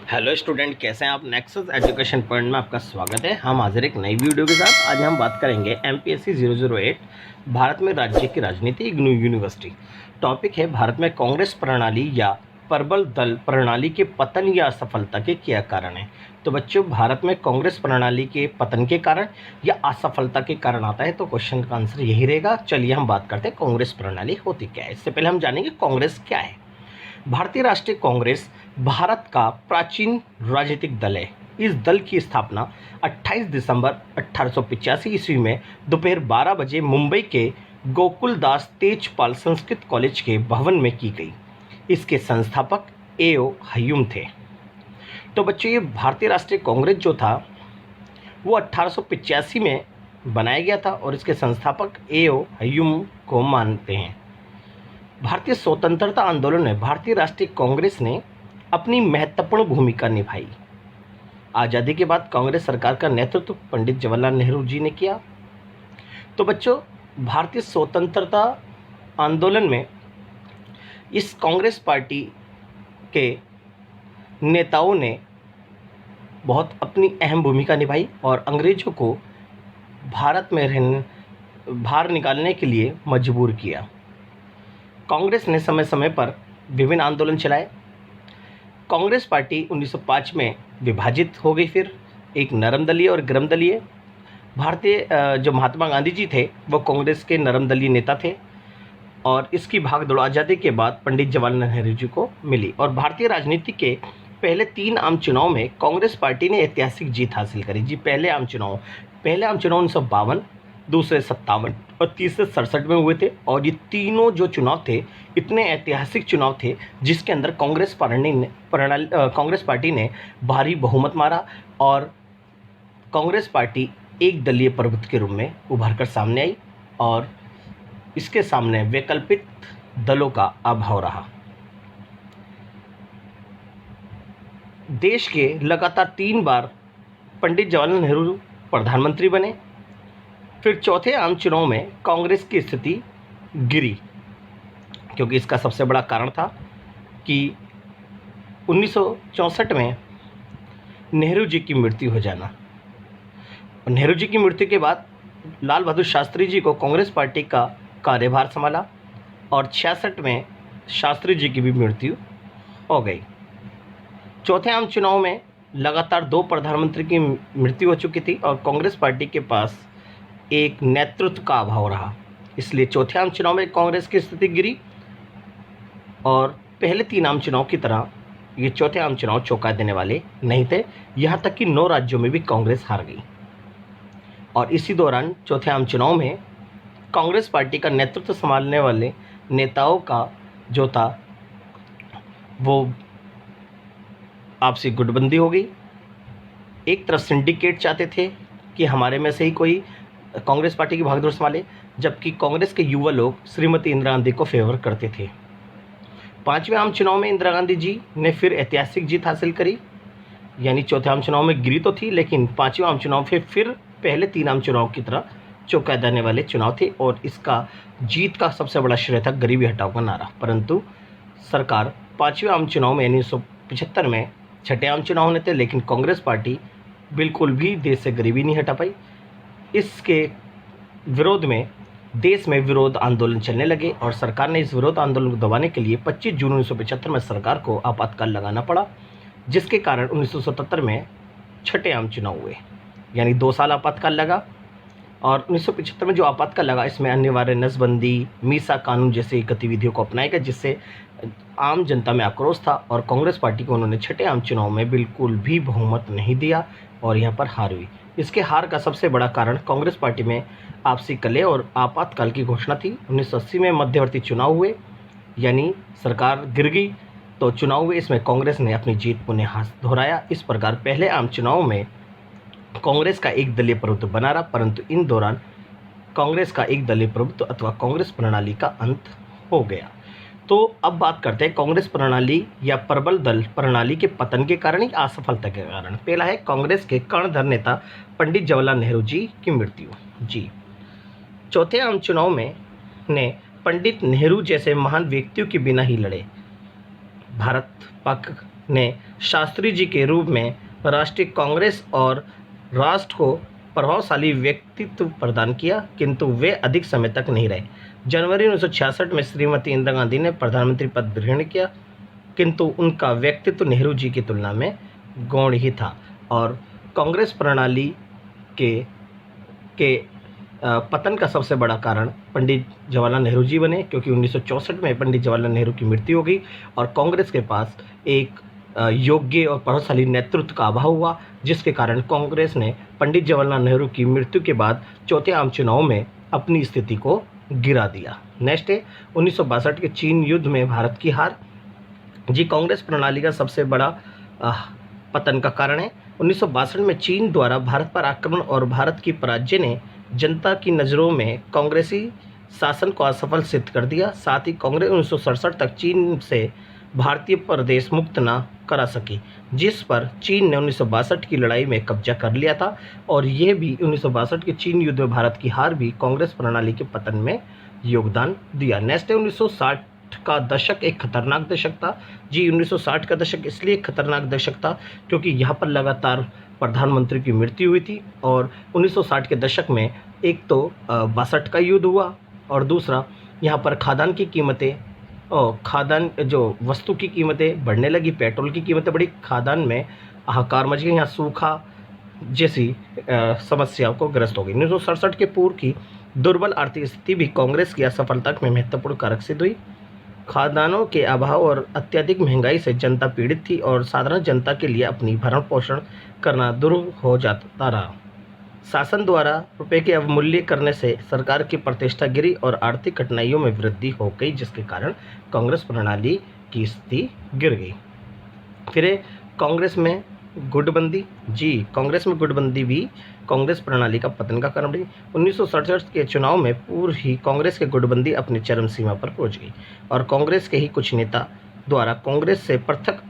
Hello student, कैसे हैं आप। नेक्सस एजुकेशन पॉइंट में आपका स्वागत है। हम हाजिर एक नई वीडियो के साथ। आज हम बात करेंगे एमपीएससी 008 भारत में राज्य की राजनीति इग्नू यूनिवर्सिटी। टॉपिक है भारत में कांग्रेस प्रणाली या प्रबल दल प्रणाली के पतन या असफलता के क्या कारण है। तो बच्चों, भारत में कांग्रेस प्रणाली के पतन के कारण या असफलता के कारण आता है, तो क्वेश्चन का आंसर यही रहेगा। चलिए हम बात करते हैं कांग्रेस प्रणाली होती क्या है। इससे पहले हम जानेंगे कांग्रेस क्या है। भारतीय राष्ट्रीय कांग्रेस भारत का प्राचीन राजनीतिक दल है। इस दल की स्थापना 28 दिसंबर 1885 ईस्वी में दोपहर 12 बजे मुंबई के गोकुलदास तेजपाल संस्कृत कॉलेज के भवन में की गई। इसके संस्थापक ए.ओ. हयूम थे। तो बच्चों, ये भारतीय राष्ट्रीय कांग्रेस जो था वो 1885 में बनाया गया था और इसके संस्थापक ए.ओ. हयूम को मानते हैं। भारतीय स्वतंत्रता आंदोलन में भारतीय राष्ट्रीय कांग्रेस ने अपनी महत्वपूर्ण भूमिका निभाई। आज़ादी के बाद कांग्रेस सरकार का नेतृत्व पंडित जवाहरलाल नेहरू जी ने किया। तो बच्चों, भारतीय स्वतंत्रता आंदोलन में इस कांग्रेस पार्टी के नेताओं ने बहुत अपनी अहम भूमिका निभाई और अंग्रेजों को भारत में बाहर निकालने के लिए मजबूर किया। कांग्रेस ने समय समय पर विभिन्न आंदोलन चलाए। कांग्रेस पार्टी 1905 में विभाजित हो गई। फिर एक नरम दलीय और गरम दलीय। भारतीय जो महात्मा गांधी जी थे वो कांग्रेस के नरम दलीय नेता थे और इसकी भागदौड़ आज़ादी के बाद पंडित जवाहरलाल नेहरू जी को मिली। और भारतीय राजनीति के पहले 3 आम चुनाव में कांग्रेस पार्टी ने ऐतिहासिक जीत हासिल करी। जी, पहले आम चुनाव 1952, दूसरे 57 और तीसरे 67 में हुए थे। और ये तीनों जो चुनाव थे इतने ऐतिहासिक चुनाव थे जिसके अंदर कांग्रेस पार्टी ने भारी बहुमत मारा और कांग्रेस पार्टी एक दलीय प्रभुत्व के रूप में उभर कर सामने आई और इसके सामने वैकल्पिक दलों का अभाव रहा। देश के लगातार 3 बार पंडित जवाहरलाल नेहरू प्रधानमंत्री बने। फिर चौथे आम चुनाव में कांग्रेस की स्थिति गिरी, क्योंकि इसका सबसे बड़ा कारण था कि 1964 में नेहरू जी की मृत्यु हो जाना। नेहरू जी की मृत्यु के बाद लाल बहादुर शास्त्री जी को कांग्रेस पार्टी का कार्यभार संभाला और 66 में शास्त्री जी की भी मृत्यु हो गई। चौथे आम चुनाव में लगातार 2 प्रधानमंत्री की मृत्यु हो चुकी थी और कांग्रेस पार्टी के पास एक नेतृत्व का अभाव रहा। इसलिए चौथे आम चुनाव में कांग्रेस की स्थिति गिरी और पहले 3 आम चुनाव की तरह ये चौथे आम चुनाव चौंका देने वाले नहीं थे। यहाँ तक कि 9 राज्यों में भी कांग्रेस हार गई। और इसी दौरान चौथे आम चुनाव में कांग्रेस पार्टी का नेतृत्व संभालने वाले नेताओं का जो था वो आपसी गुटबंदी हो गई। एक तरफ सिंडिकेट चाहते थे कि हमारे में से ही कोई कांग्रेस पार्टी की भागदौड़ संभाले, जबकि कांग्रेस के युवा लोग श्रीमती इंदिरा गांधी को फेवर करते थे। 5वें आम चुनाव में इंदिरा गांधी जी ने फिर ऐतिहासिक जीत हासिल करी। यानी चौथे आम चुनाव में गिरी तो थी, लेकिन 5वें आम चुनाव फिर पहले 3 आम चुनाव की तरह चौंका देने वाले चुनाव थे और इसका जीत का सबसे बड़ा श्रेय था गरीबी हटाओ का नारा। परंतु सरकार 5वें आम चुनाव में यानी 1975 में छठे आम चुनाव होने थे, लेकिन कांग्रेस पार्टी बिल्कुल भी देश से गरीबी नहीं हटा पाई। इसके विरोध में देश में विरोध आंदोलन चलने लगे और सरकार ने इस विरोध आंदोलन को दबाने के लिए 25 जून 1975 में सरकार को आपातकाल लगाना पड़ा, जिसके कारण 1977 में छठे आम चुनाव हुए। यानी 2 साल आपातकाल लगा और 1975 में जो आपातकाल लगा इसमें अनिवार्य नसबंदी, मीसा कानून जैसी गतिविधियों को अपनाया गया, जिससे आम जनता में आक्रोश था और कांग्रेस पार्टी को उन्होंने छठे आम चुनाव में बिल्कुल भी बहुमत नहीं दिया और यहाँ पर हार हुई। इसके हार का सबसे बड़ा कारण कांग्रेस पार्टी में आपसी कलह और आपातकाल की घोषणा थी। 1980 में मध्यवर्ती चुनाव हुए, यानी सरकार गिर गई तो चुनाव हुए, इसमें कांग्रेस ने अपनी जीत पुनः हाथ दोहराया। इस प्रकार पहले आम चुनाव में कांग्रेस का एक दलीय प्रभुत्व बना रहा, परंतु इन दौरान कांग्रेस का एक दलीय प्रभुत्व अथवा कांग्रेस प्रणाली का अंत हो गया। तो अब बात करते हैं कांग्रेस प्रणाली या प्रबल दल प्रणाली के पतन के कारण या असफलता के कारण। पहला है कांग्रेस के कर्णधार नेता पंडित जवाहरलाल नेहरू जी की मृत्यु। जी, चौथे आम चुनाव में ने पंडित नेहरू जैसे महान व्यक्तियों के बिना ही लड़े। भारत पाक ने शास्त्री जी के रूप में राष्ट्रीय कांग्रेस और राष्ट्र को प्रभावशाली व्यक्तित्व प्रदान किया, किंतु वे अधिक समय तक नहीं रहे। जनवरी 1966 में श्रीमती इंदिरा गांधी ने प्रधानमंत्री पद ग्रहण किया, किंतु उनका व्यक्तित्व नेहरू जी की तुलना में गौण ही था और कांग्रेस प्रणाली के पतन का सबसे बड़ा कारण पंडित जवाहरलाल नेहरू जी बने, क्योंकि 1964 में पंडित जवाहरलाल नेहरू की मृत्यु हो गई और कांग्रेस के पास एक योग्य और प्रभावशाली नेतृत्व का अभाव हुआ, जिसके कारण कांग्रेस ने पंडित जवाहरलाल नेहरू की मृत्यु के बाद चौथे आम चुनाव में अपनी स्थिति को गिरा दिया। नेक्स्ट है 1962 के चीन युद्ध में भारत की हार। जी कांग्रेस प्रणाली का सबसे बड़ा पतन का कारण है 1962 में चीन द्वारा भारत पर आक्रमण और भारत की पराजय ने जनता की नज़रों में कांग्रेसी शासन को असफल सिद्ध कर दिया। साथ ही कांग्रेस 1967 तक चीन से भारतीय प्रदेश मुक्त न करा सकी, जिस पर चीन ने 1962 की लड़ाई में कब्जा कर लिया था और यह भी 1962 के चीन युद्ध में भारत की हार भी कांग्रेस प्रणाली के पतन में योगदान दिया। नेक्स्ट है 1960 का दशक एक खतरनाक दशक था। जी 1960 का दशक इसलिए खतरनाक दशक था क्योंकि यहाँ पर लगातार प्रधानमंत्री की मृत्यु हुई थी और 1960 के दशक में एक तो 62 का युद्ध हुआ और दूसरा यहाँ पर खाद्यान्न की कीमतें खाद्यान्न जो वस्तु की कीमतें बढ़ने लगी, पेट्रोल की कीमतें बढ़ी, खाद्यान्न में हाहाकार मच गई, यहाँ सूखा जैसी समस्याओं को ग्रस्त हो गई। 1967 के पूर्व की दुर्बल आर्थिक स्थिति भी कांग्रेस की असफलता में महत्वपूर्ण कारक सिद्ध हुई। खाद्यान्नों के अभाव और अत्यधिक महंगाई से जनता पीड़ित थी और साधारण जनता के लिए अपनी भरण पोषण करना दुर्लभ हो जाता रहा। शासन द्वारा रुपए के अवमूल्य करने से सरकार की प्रतिष्ठा गिरी और आर्थिक कठिनाइयों में वृद्धि हो गई, जिसके कारण कांग्रेस प्रणाली की स्थिति गिर गई। फिर कांग्रेस में गुटबंदी। जी कांग्रेस में गुटबंदी भी कांग्रेस प्रणाली का पतन का कारण बनी। 1967 के चुनाव में पूर्व ही कांग्रेस के गुटबंदी अपनी चरम सीमा पर पहुंच गई और कांग्रेस के ही कुछ नेता द्वारा कांग्रेस से पृथक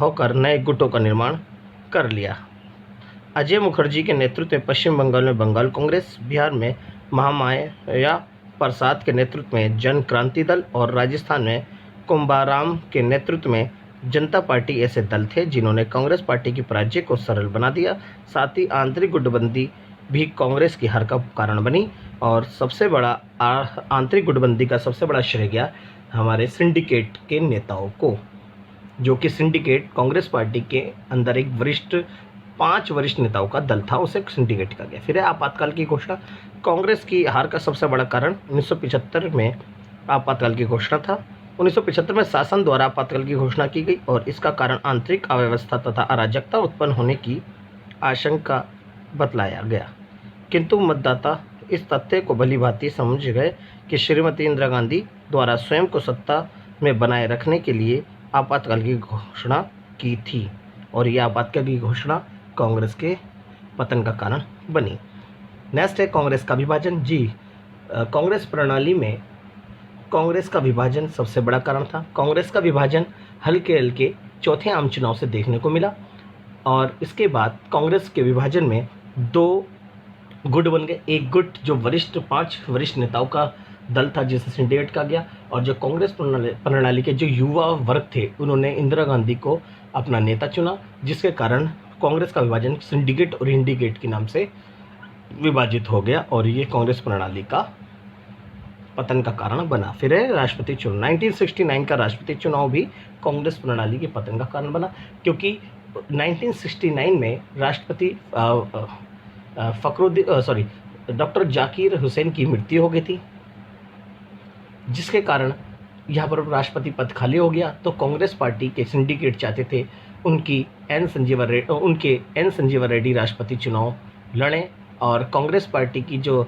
होकर नए गुटों का निर्माण कर लिया। अजय मुखर्जी के नेतृत्व में पश्चिम बंगाल में बंगाल कांग्रेस, बिहार में महामाया प्रसाद के नेतृत्व में जन क्रांति दल और राजस्थान में कुंभाराम के नेतृत्व में जनता पार्टी ऐसे दल थे जिन्होंने कांग्रेस पार्टी की पराजय को सरल बना दिया। साथ ही आंतरिक गुटबंदी भी कांग्रेस की हार का कारण बनी और सबसे बड़ा आंतरिक गुटबंदी का सबसे बड़ा श्रेय गया हमारे सिंडिकेट के नेताओं को, जो कि सिंडिकेट कांग्रेस पार्टी के अंदर एक 5 वरिष्ठ नेताओं का दल था, उसे सिंडिकेट का गया। फिर आपातकाल की घोषणा। कांग्रेस की हार का सबसे बड़ा कारण 1975 में आपातकाल की घोषणा था। 1975 में शासन द्वारा आपातकाल की घोषणा की गई और इसका कारण आंतरिक अव्यवस्था तथा अराजकता उत्पन्न होने की आशंका बतलाया गया, किंतु मतदाता इस तथ्य को भलीभांति समझ गए कि श्रीमती इंदिरा गांधी द्वारा स्वयं को सत्ता में बनाए रखने के लिए आपातकाल की घोषणा की थी और यह आपातकाल की घोषणा कांग्रेस के पतन का कारण बनी। नेक्स्ट है कांग्रेस का विभाजन। जी कांग्रेस प्रणाली में कांग्रेस का विभाजन सबसे बड़ा कारण था। कांग्रेस का विभाजन हल्के हल्के चौथे आम चुनाव से देखने को मिला और इसके बाद कांग्रेस के विभाजन में 2 गुट बन गए। एक गुट जो 5 वरिष्ठ नेताओं का दल था जिसे सिंडिकेट कहा गया और जो कांग्रेस प्रणाली के जो युवा वर्ग थे उन्होंने इंदिरा गांधी को अपना नेता चुना, जिसके कारण कांग्रेस का विभाजन सिंडिकेट और इंडिकेट के नाम से विभाजित हो गया और ये कांग्रेस प्रणाली का पतन का कारण बना। फिर है राष्ट्रपति चुनाव। 1969 का राष्ट्रपति चुनाव भी कांग्रेस प्रणाली के पतन का कारण बना, क्योंकि 1969 में राष्ट्रपति डॉक्टर जाकिर हुसैन की मृत्यु हो गई थी, जिसके कारण यहाँ पर राष्ट्रपति पद खाली हो गया। तो कांग्रेस पार्टी के सिंडिकेट चाहते थे उनके एन संजीवा रेड्डी राष्ट्रपति चुनाव लड़ें और कांग्रेस पार्टी की जो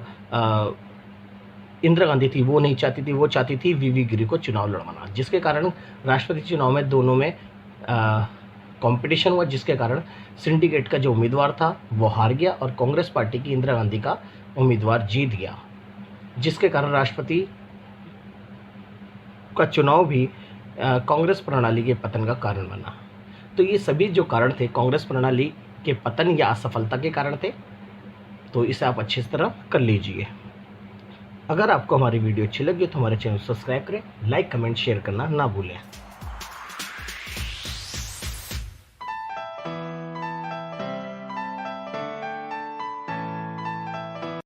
इंदिरा गांधी थी वो नहीं चाहती थी, वो चाहती थी वीवी गिरी को चुनाव लड़वाना, जिसके कारण राष्ट्रपति चुनाव में दोनों में कंपटीशन हुआ, जिसके कारण सिंडिकेट का जो उम्मीदवार था वो हार गया और कांग्रेस पार्टी की इंदिरा गांधी का उम्मीदवार जीत गया, जिसके कारण राष्ट्रपति का चुनाव भी कांग्रेस प्रणाली के पतन का कारण बना। तो ये सभी जो कारण थे कांग्रेस प्रणाली के पतन या असफलता के कारण थे, तो इसे आप अच्छी तरह कर लीजिए। अगर आपको हमारी वीडियो अच्छी लगी तो हमारे चैनल को सब्सक्राइब करें, लाइक कमेंट शेयर करना ना भूलें।